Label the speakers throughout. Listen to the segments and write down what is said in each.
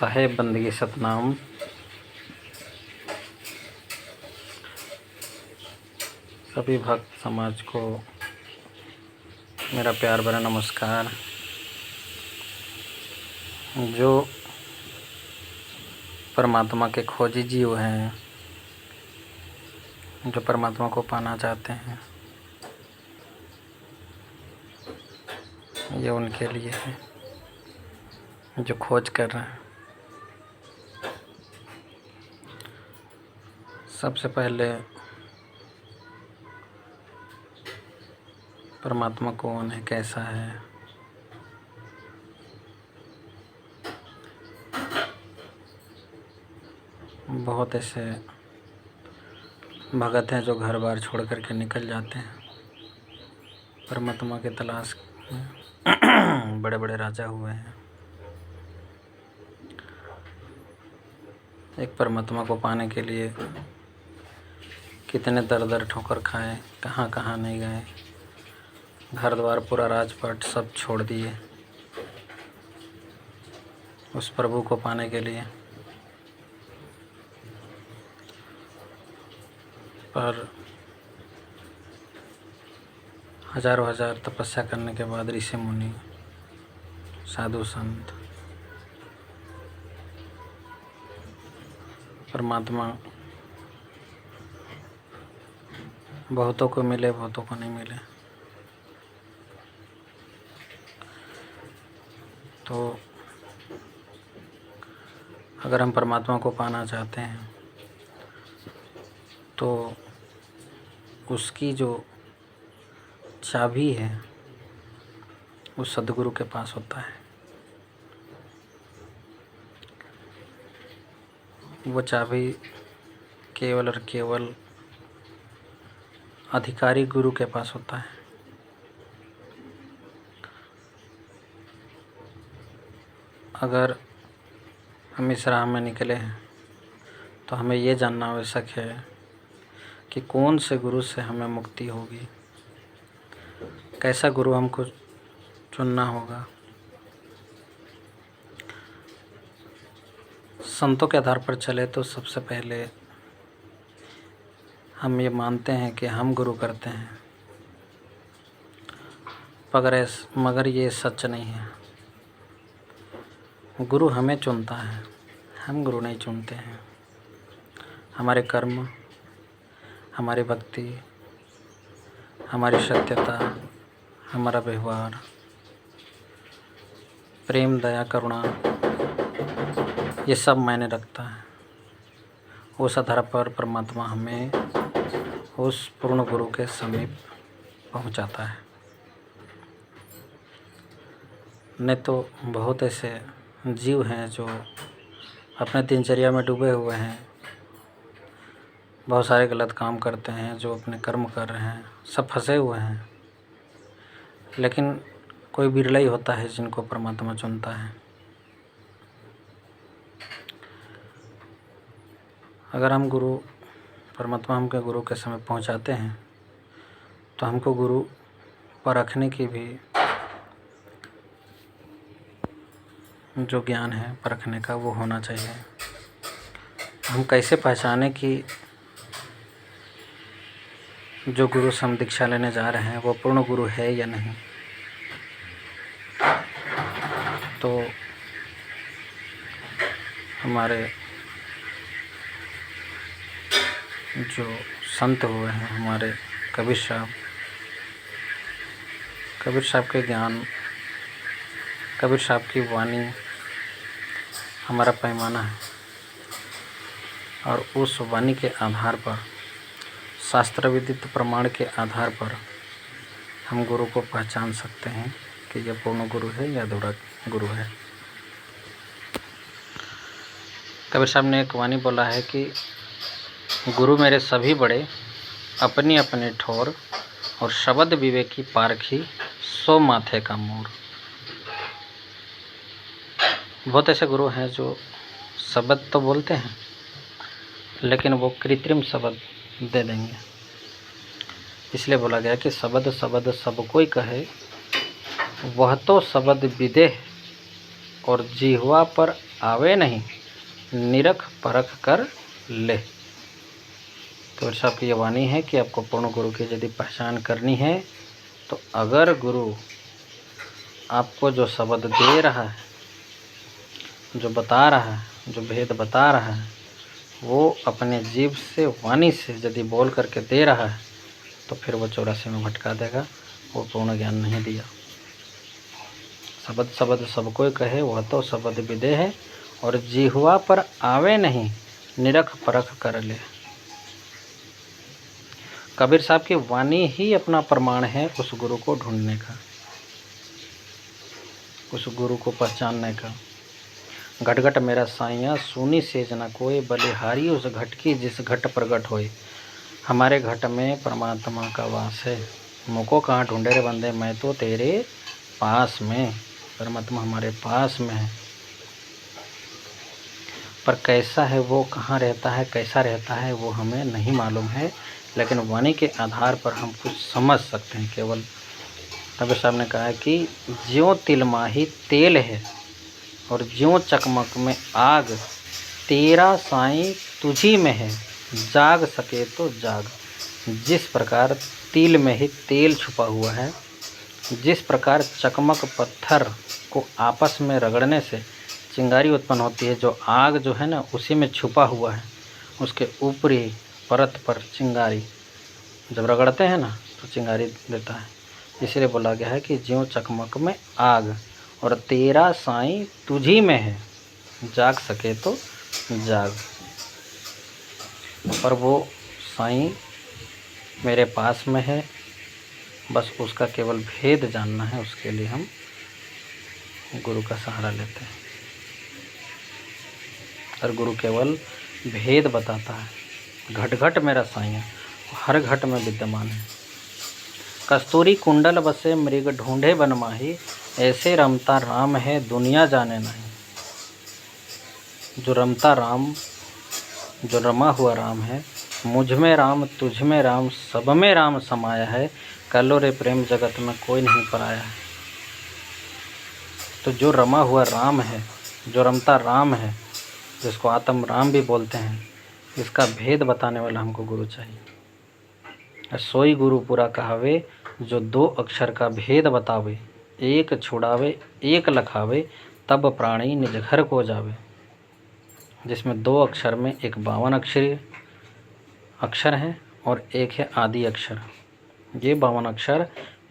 Speaker 1: साहेब बंदगी सतनाम। सभी भक्त समाज को मेरा प्यार भरा नमस्कार। जो परमात्मा के खोजी जीव हैं, जो परमात्मा को पाना चाहते हैं, ये उनके लिए है जो खोज कर रहे हैं। सबसे पहले परमात्मा कौन है, कैसा है, बहुत ऐसे भगत हैं जो घर बार छोड़ करके निकल जाते हैं परमात्मा के तलाश में। बड़े बड़े राजा हुए हैं, एक परमात्मा को पाने के लिए कितने दर दर ठोकर खाए, कहाँ कहाँ नहीं गए, घर द्वार पूरा राजपाट सब छोड़ दिए उस प्रभु को पाने के लिए। पर हजारों हजार तपस्या करने के बाद ऋषि मुनि, साधु संत परमात्मा बहुतों को मिले, बहुतों को नहीं मिले। तो अगर हम परमात्मा को पाना चाहते हैं तो उसकी जो चाबी है वो सद्गुरु के पास होता है। वो चाबी केवल और केवल अधिकारी गुरु के पास होता है। अगर हम इस राह में निकले हैं तो हमें ये जानना आवश्यक है कि कौन से गुरु से हमें मुक्ति होगी, कैसा गुरु हमको चुनना होगा। संतों के आधार पर चले तो सबसे पहले हम ये मानते हैं कि हम गुरु करते हैं, मगर ये सच नहीं है। गुरु हमें चुनता है, हम गुरु नहीं चुनते हैं। हमारे कर्म, हमारी भक्ति, हमारी सत्यता, हमारा व्यवहार, प्रेम, दया, करुणा, ये सब मायने रखता है। उस आधार पर परमात्मा हमें उस पूर्ण गुरु के समीप पहुंचाता है। नहीं तो बहुत ऐसे जीव हैं जो अपने दिनचर्या में डूबे हुए हैं, बहुत सारे गलत काम करते हैं, जो अपने कर्म कर रहे हैं, सब फंसे हुए हैं। लेकिन कोई बिरला ही होता है जिनको परमात्मा चुनता है। अगर हम परमात्मा हमके गुरु के समय पहुंचाते हैं तो हमको गुरु परखने की भी जो ज्ञान है परखने का वो होना चाहिए। हम कैसे पहचाने कि जो गुरु से हम दीक्षा लेने जा रहे हैं वो पूर्ण गुरु है या नहीं। तो हमारे जो संत हुए हैं, हमारे कबीर साहब के ज्ञान, कबीर साहब की वाणी हमारा पैमाना है। और उस वाणी के आधार पर, शास्त्र विदित प्रमाण के आधार पर हम गुरु को पहचान सकते हैं कि यह पूर्ण गुरु है या अधूरा गुरु है। कबीर साहब ने एक वाणी बोला है कि गुरु मेरे सभी बड़े, अपनी अपने ठोर, और शब्द विवेकी पारखी, सो माथे का मोर। बहुत ऐसे गुरु हैं जो शब्द तो बोलते हैं लेकिन वो कृत्रिम शब्द दे देंगे। इसलिए बोला गया कि शब्द सब कोई कहे, वह तो शब्द विदेह, और जिह्वा पर आवे नहीं, निरख परख कर ले। तो साहब की ये वाणी है कि आपको पूर्ण गुरु की यदि पहचान करनी है तो अगर गुरु आपको जो शब्द दे रहा है, जो बता रहा है, जो भेद बता रहा है, वो अपने जीव से, वाणी से यदि बोल करके दे रहा है तो फिर वो 84 में भटका देगा। वो पूर्ण ज्ञान नहीं दिया। शब्द शब्द सब कोई कहे, वह तो शब्द विदे है, और जिह्वा पर आवे नहीं, निरख परख कर ले। कबीर साहब की वाणी ही अपना प्रमाण है उस गुरु को ढूंढने का, उस गुरु को पहचानने का। घट घट मेरा साइया सुनी सेज न कोई, बलिहारी उस घट की जिस घट प्रगट होए। हमारे घट में परमात्मा का वास है। मुझको कहाँ ढूंढे रे बंदे, मैं तो तेरे पास में। परमात्मा हमारे पास में है, पर कैसा है वो, कहाँ रहता है, कैसा रहता है, वो हमें नहीं मालूम है। लेकिन वाणी के आधार पर हम कुछ समझ सकते हैं केवल। कबीर साहब ने कहा है कि ज्यों तिलमाही तेल है और ज्यों चकमक में आग, तेरा साईं तुझी में है, जाग सके तो जाग। जिस प्रकार तिल में ही तेल छुपा हुआ है, जिस प्रकार चकमक पत्थर को आपस में रगड़ने से चिंगारी उत्पन्न होती है, जो आग जो है ना उसी में छुपा हुआ है, उसके ऊपरी परत पर चिंगारी जब रगड़ते हैं ना तो चिंगारी देता है। इसलिए बोला गया है कि ज्यों चकमक में आग और तेरा साईं तुझी में है, जाग सके तो जाग। पर वो साईं मेरे पास में है, बस उसका केवल भेद जानना है। उसके लिए हम गुरु का सहारा लेते हैं, और गुरु केवल भेद बताता है। घट घट मेरा साईं हर घट में विद्यमान है। कस्तूरी कुंडल बसे मृग ढूंढे बन माही, ऐसे रमता राम है दुनिया जाने नहीं। जो रमता राम, जो रमा हुआ राम है, मुझ में राम, तुझ में राम, सब में राम समाया है। कलो रे प्रेम जगत में कोई नहीं पराया है। तो जो रमा हुआ राम है, जो रमता राम है, जिसको आत्म राम भी बोलते हैं, इसका भेद बताने वाला हमको गुरु चाहिए। सोई गुरु पूरा कहावे, जो 2 अक्षर का भेद बतावे। एक छुड़ावे एक लखावे, तब प्राणी निज घर को जावे। जिसमें 2 अक्षर में एक 52 अक्षर है और एक है आदि अक्षर। ये 52 अक्षर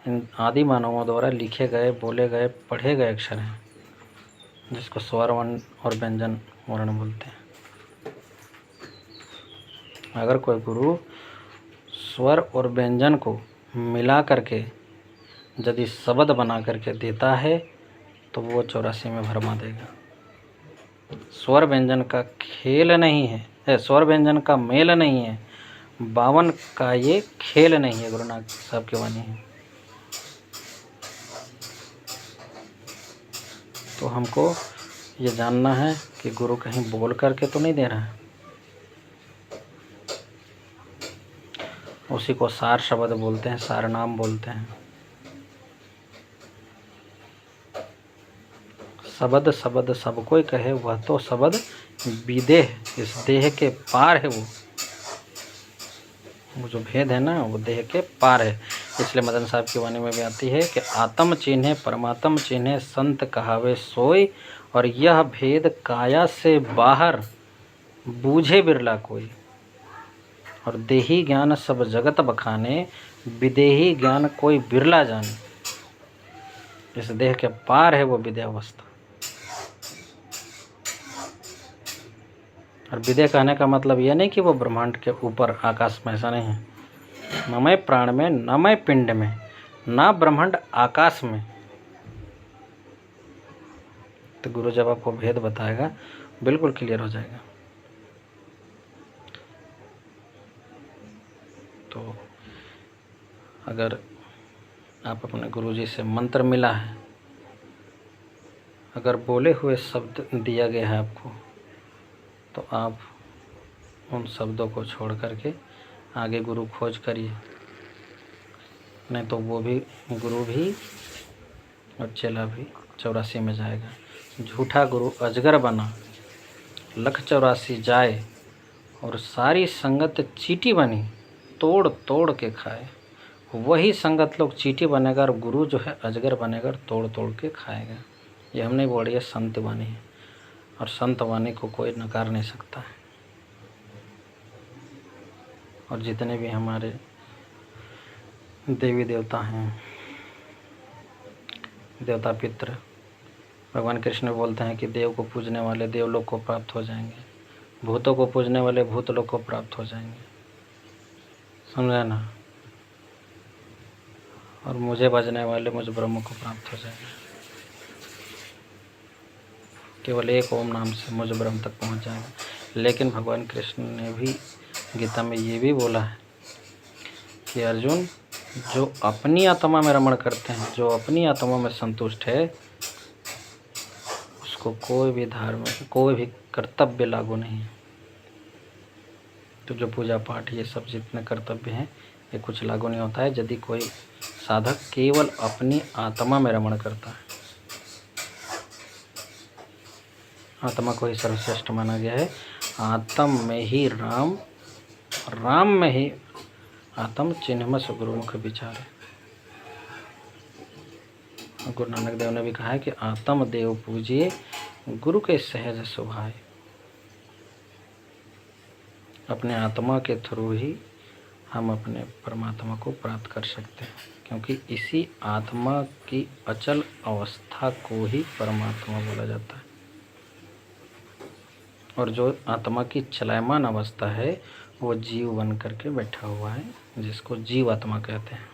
Speaker 1: इन आदि मानवों द्वारा लिखे गए, बोले गए, पढ़े गए अक्षर हैं, जिसको स्वर वर्ण और व्यंजन वर्ण बोलते हैं। अगर कोई गुरु स्वर और व्यंजन को मिला करके यदि शब्द बना करके देता है तो वो 84 में भरमा देगा। स्वर व्यंजन का खेल नहीं है, स्वर व्यंजन का मेल नहीं है, 52 का ये खेल नहीं है। गुरु नानक साहब की वाणी है। तो हमको ये जानना है कि गुरु कहीं बोल करके तो नहीं दे रहा है। उसी को सार शब्द बोलते हैं, सार नाम बोलते हैं। शब्द शब्द सब कोई कहे, वह तो शब्द विदेह, इस देह के पार है। वो जो भेद है ना, वो देह के पार है। इसलिए मदन साहब की वाणी में भी आती है कि आत्म चिन्हे परमात्म चिन्हे, संत कहावे सोई, और यह भेद काया से बाहर बूझे बिरला कोई। और देही ज्ञान सब जगत बखाने, विदेही ज्ञान कोई बिरला जाने। इस देह के पार है वो विद्यावस्था। और विदय कहने का मतलब यह नहीं कि वो ब्रह्मांड के ऊपर आकाश में, ऐसा नहीं है। न मैं प्राण में, न मैं पिंड में, ना ब्रह्मांड आकाश में। तो गुरु जब आपको भेद बताएगा बिल्कुल क्लियर हो जाएगा। तो अगर आप अपने गुरु जी से मंत्र मिला है, अगर बोले हुए शब्द दिया गया है आपको, तो आप उन शब्दों को छोड़ करके आगे गुरु खोज करिए। नहीं तो वो भी गुरु भी और चेला भी 84 में जाएगा। झूठा गुरु अजगर बना, लख 84 जाए, और सारी संगत चींटी बनी, तोड़ तोड़ के खाए। वही संगत लोग चींटी बनेगा और गुरु जो है अजगर बनेगा और तोड़ तोड़ के खाएगा। ये हम नहीं बोल रही है, संत वाणी है, और संत वाणी को कोई नकार नहीं सकता है। और जितने भी हमारे देवी देवता हैं, देवता पितृ, भगवान कृष्ण बोलते हैं कि देव को पूजने वाले देवलोक को प्राप्त हो जाएंगे, भूतों को पूजने वाले भूतलोक को प्राप्त हो जाएंगे, समझे ना। और मुझे भजने वाले मुझ ब्रह्म को प्राप्त हो जाएंगे। केवल एक ओम नाम से मुझ ब्रह्म तक पहुंच जाएंगे। लेकिन भगवान कृष्ण ने भी गीता में ये भी बोला है कि अर्जुन, जो अपनी आत्मा में रमण करते हैं, जो अपनी आत्मा में संतुष्ट है, उसको कोई भी धार्मिक, कोई भी कर्तव्य लागू नहीं है। तो जो पूजा पाठ ये सब जितने कर्तव्य हैं, ये कुछ लागू नहीं होता है यदि कोई साधक केवल अपनी आत्मा में रमण करता है। आत्मा को ही सर्वश्रेष्ठ माना गया है। आत्म में ही राम, राम में ही आत्म, चिन्हमस गुरुमुख विचार। गुरु नानक देव ने भी कहा है कि आत्म देव पूजिए, गुरु के सहज सुभाए। अपने आत्मा के थ्रू ही हम अपने परमात्मा को प्राप्त कर सकते हैं, क्योंकि इसी आत्मा की अचल अवस्था को ही परमात्मा बोला जाता है। और जो आत्मा की चलायमान अवस्था है वो जीव बन करके बैठा हुआ है, जिसको जीव आत्मा कहते हैं।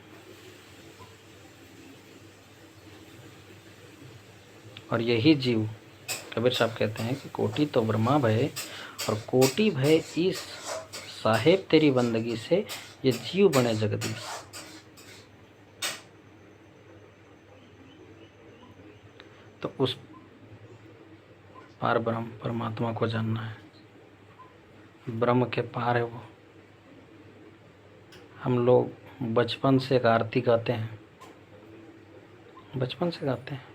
Speaker 1: और यही जीव, कबीर साहब कहते हैं कि कोटि तो ब्रह्मा भय और कोटि भय ईश, साहेब तेरी बंदगी से ये जीव बने जगदीश। तो उस पार ब्रह्म परमात्मा को जानना है। ब्रह्म के पार है वो। हम लोग बचपन से एक आरती गाते हैं, बचपन से गाते हैं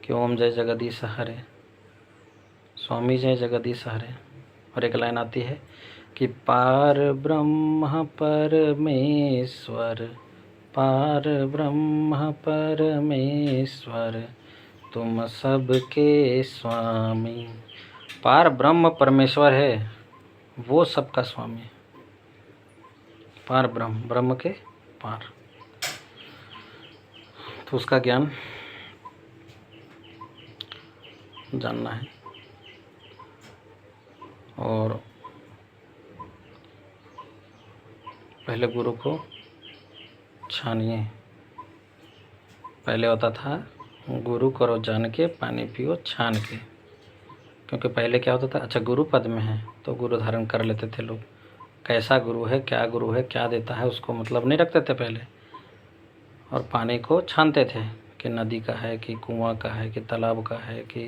Speaker 1: कि ओम जय जगदीश हरे, स्वामी जय जगदीश हरे। और एक लाइन आती है कि पार ब्रह्म परमेश्वर, पार ब्रह्म परमेश्वर, तुम सबके स्वामी। पार ब्रह्म परमेश्वर है, वो सबका स्वामी है। पार ब्रह्म, ब्रह्म के पार, तो उसका ज्ञान जानना है। और पहले गुरु को छानिए। पहले होता था गुरु करो जान के, पानी पियो छान के। क्योंकि पहले क्या होता था, अच्छा गुरु पद में है तो गुरु धारण कर लेते थे लोग। कैसा गुरु है, क्या गुरु है, क्या देता है, उसको मतलब नहीं रखते थे पहले। और पानी को छानते थे कि नदी का है, कि कुआं का है, कि तालाब का है, कि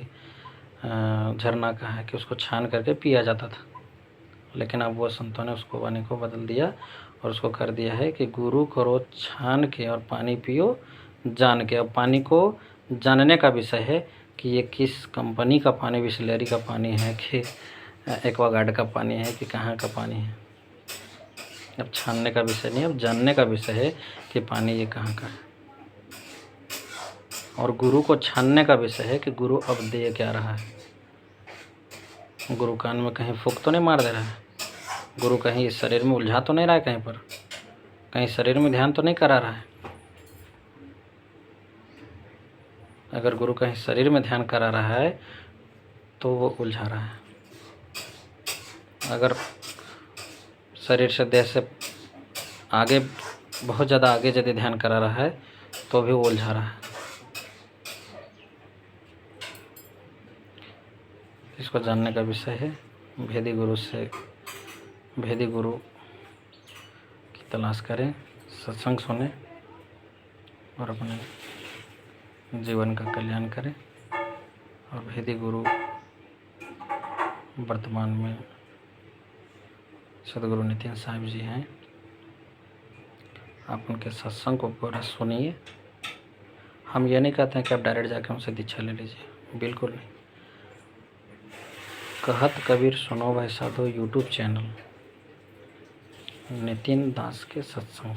Speaker 1: झरना का है, कि उसको छान करके पिया जाता था। लेकिन अब वो संतों ने उसको पानी को बदल दिया और उसको कर दिया है कि गुरु करो छान के और पानी पियो जान के। अब पानी को जानने का विषय है कि ये किस कंपनी का पानी, बिसलेरी का पानी है कि एक्वागार्ड का पानी है कि कहाँ का पानी है। अब छानने का विषय नहीं, अब जानने का विषय है कि पानी ये कहाँ का है। और गुरु को छानने का विषय है कि गुरु अब दे क्या रहा है। गुरु कान में कहीं फूंक तो नहीं मार दे रहा है, गुरु कहीं शरीर में उलझा तो नहीं रहा है, कहीं पर कहीं शरीर में ध्यान तो नहीं करा रहा है। अगर गुरु कहीं शरीर में ध्यान करा रहा है तो वो उलझा रहा है। अगर शरीर से, देह से आगे, बहुत ज़्यादा आगे यदि ध्यान करा रहा है तो भी वो उलझा रहा है। इसको जानने का विषय है। भेदी गुरु से, भेदी गुरु की तलाश करें, सत्संग सुने और अपने जीवन का कल्याण करें। और भेदी गुरु वर्तमान में सदगुरु नित्यानंद साहिब जी हैं। आप उनके सत्संग को पूरा सुनिए, हम ये नहीं कहते हैं कि आप डायरेक्ट जाके हमसे दीक्षा ले लीजिए, बिल्कुल नहीं। कहत कबीर सुनो भाई साधो यूट्यूब चैनल, नितिन दास के सत्संग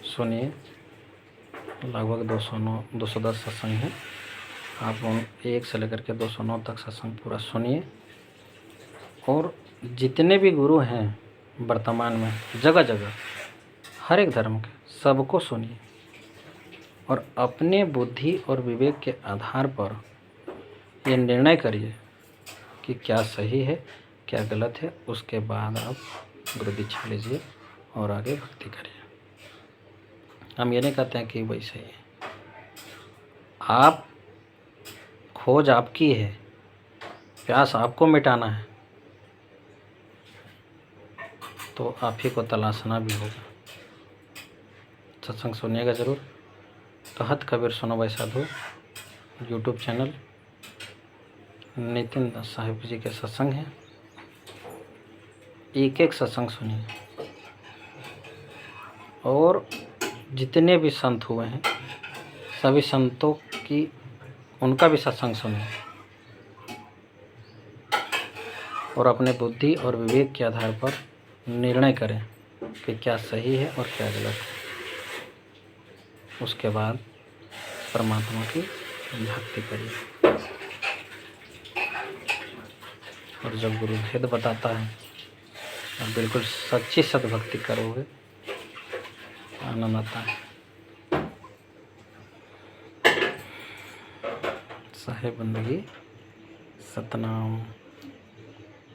Speaker 1: सुनिए। लगभग 210 सत्संग हैं। आप उन 1 से लेकर के 209 तक सत्संग पूरा सुनिए। और जितने भी गुरु हैं वर्तमान में जगह जगह हर एक धर्म के, सबको सुनिए और अपने बुद्धि और विवेक के आधार पर ये निर्णय करिए कि क्या सही है क्या गलत है। उसके बाद आप गुरु दीक्षा लीजिए और आगे भक्ति करिए। हम ये नहीं कहते हैं कि वही सही है, आप खोज आपकी है, प्यास आपको मिटाना है, तो आप ही को तलाशना भी होगा। सत्संग सुनिएगा ज़रूर। कहत कबीर सुनो भाई साधु यूट्यूब चैनल, नितिन दास साहिब जी के सत्संग हैं। एक एक सत्संग सुनिए और जितने भी संत हुए हैं सभी संतों की उनका भी सत्संग सुनिए और अपने बुद्धि और विवेक के आधार पर निर्णय करें कि क्या सही है और क्या गलत है। उसके बाद परमात्मा की भक्ति करिए। और जब गुरु भेद बताता है और बिल्कुल सच्ची सद्भक्ति करोगे, आनंद आता है। साहेब बंदगी सतनाम।